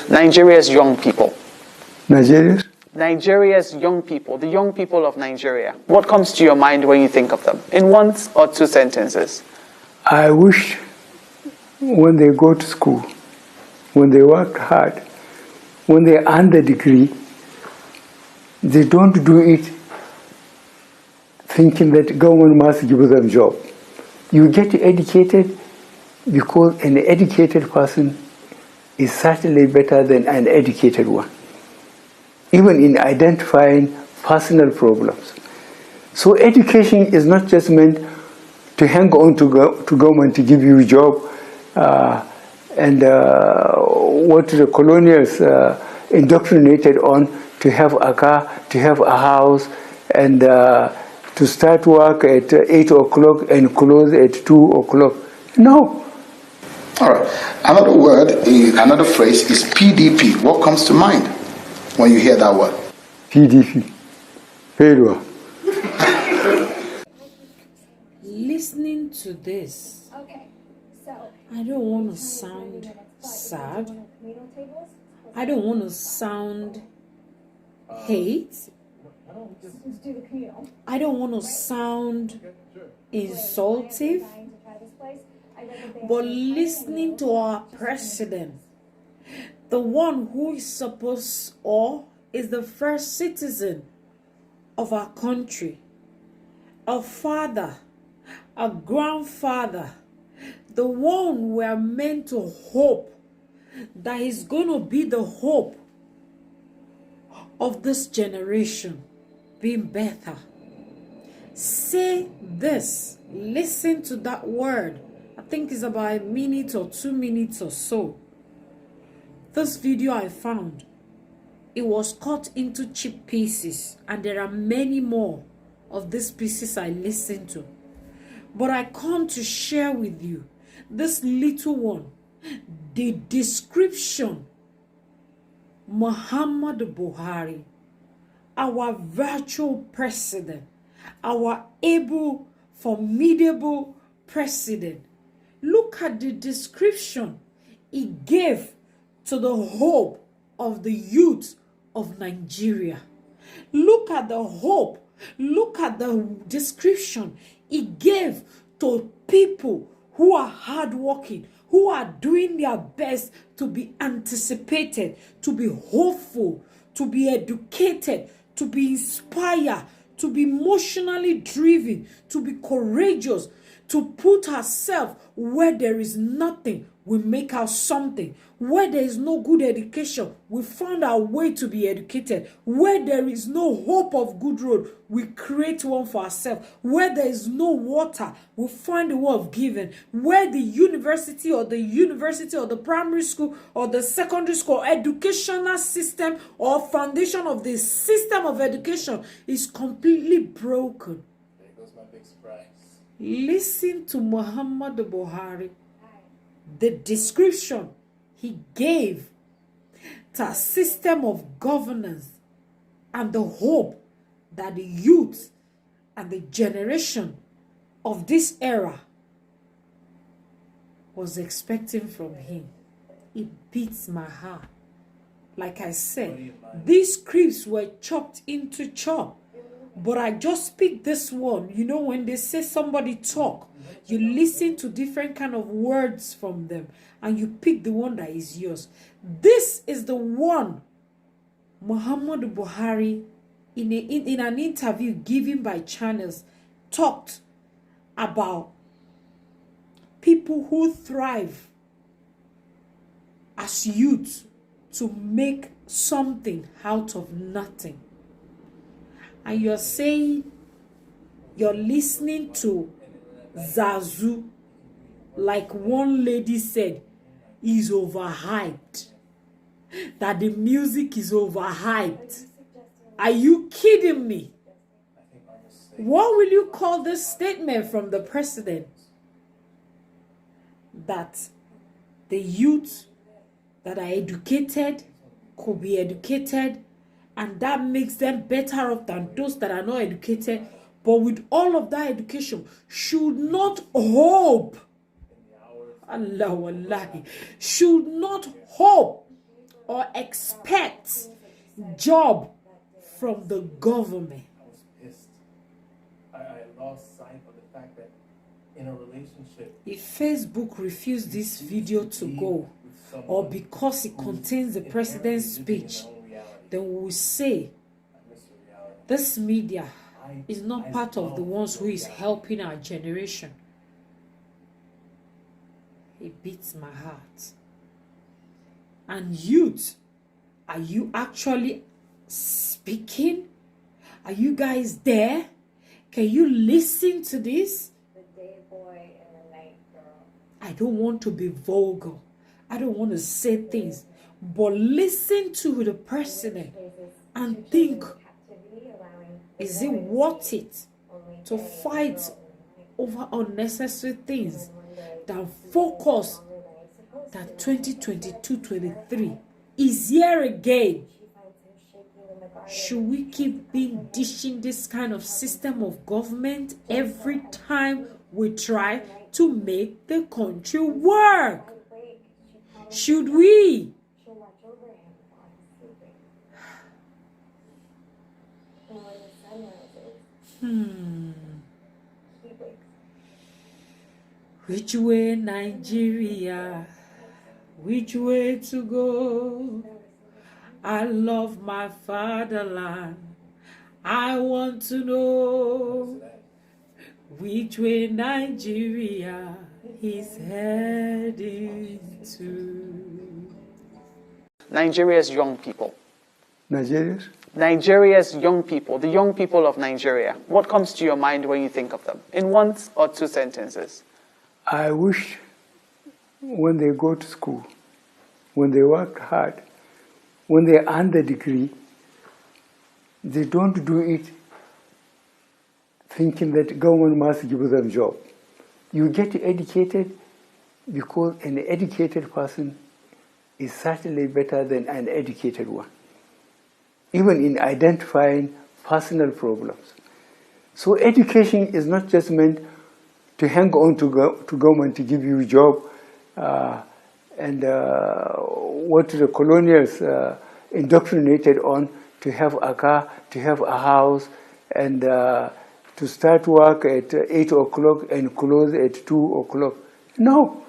Nigeria's young people. Nigerians? Nigeria's young people, the young people of Nigeria. What comes to your mind when you think of them? In one or two sentences. I wish when they go to school, when they work hard, when they earn the degree, they don't do it thinking that government must give them job. You get educated because an educated person is certainly better than an educated one, even in identifying personal problems. So education is not just meant to hang on to government to give you a job and what the colonials indoctrinated on, to have a car, to have a house, and to start work at 8 o'clock and close at 2 o'clock. No. All right. Another word, another phrase is PDP. What comes to mind when you hear that word? PDP. Failure. Listening to this, I don't want to sound sad. I don't want to sound hate. I don't want to sound insultive. But listening to our president, the one who is supposed or is the first citizen of our country, a father, a grandfather, the one we are meant to hope that is going to be the hope of this generation being better. Say this, listen to that word. I think it's about 1 minute or 2 minutes or so. This video I found, it was cut into cheap pieces, and there are many more of these pieces I listened to. But I come to share with you this little one, the description. Muhammadu Buhari, our virtual president, our able, formidable president. Look at the description he gave to the hope of the youth of Nigeria. Look at the hope. Look at the description he gave to people who are hardworking, who are doing their best to be anticipated, to be hopeful, to be educated, to be inspired, to be emotionally driven, to be courageous, to put ourselves where there is nothing, we make out something. Where there is no good education, we found our way to be educated. Where there is no hope of good road, we create one for ourselves. Where there is no water, we find the way of giving. Where the university or the primary school or the secondary school educational system or foundation of the system of education is completely broken. There goes my big surprise. Listen to Muhammadu Buhari. The description he gave to a system of governance and the hope that the youth and the generation of this era was expecting from him. It beats my heart. Like I said, these scripts were chopped into chop. But I just speak this one. You know, when they say somebody talk, you listen to different kind of words from them and you pick the one that is yours. This is the one Muhammadu Buhari, in an interview given by channels, talked about people who thrive as youth to make something out of nothing. And you're saying you're listening to Zazu, like one lady said, is overhyped. That the music is overhyped. Are you kidding me? What will you call this statement from the president? That the youth that are educated could be educated, and that makes them better off than those that are not educated, but with all of that education should not hope. Allah Wallahi, should not hope or expect job from the government. I was pissed. I lost sight of the fact that in a relationship, If Facebook refused this video to go, or because it contains the president's speech, then we will say this media is not part of the ones who is helping our generation. It beats my heart. And youth, are you actually speaking? Are you guys there? Can you listen to this? The day boy and the night girl. I don't want to be vulgar. I don't want to say things. But listen to the president and think, is it worth it to fight over unnecessary things than focus that 2022-23 is here again? Should we keep being dishing this kind of system of government every time we try to make the country work? Should we? She'll watch over him while he's sleeping. And when the sun rises, he wakes. Which way, Nigeria? Which way to go? I love my fatherland. I want to know which way Nigeria is heading to. Nigeria's young people. Nigerians? Nigeria's young people, the young people of Nigeria. What comes to your mind when you think of them? In one or two sentences. I wish when they go to school, when they work hard, when they earn the degree, they don't do it thinking that government must give them job. You get educated because an educated person is certainly better than an educated one, even in identifying personal problems. So education is not just meant to hang on to government to give you a job, and what the colonials indoctrinated on, to have a car, to have a house, and to start work at 8 o'clock and close at 2 o'clock. No.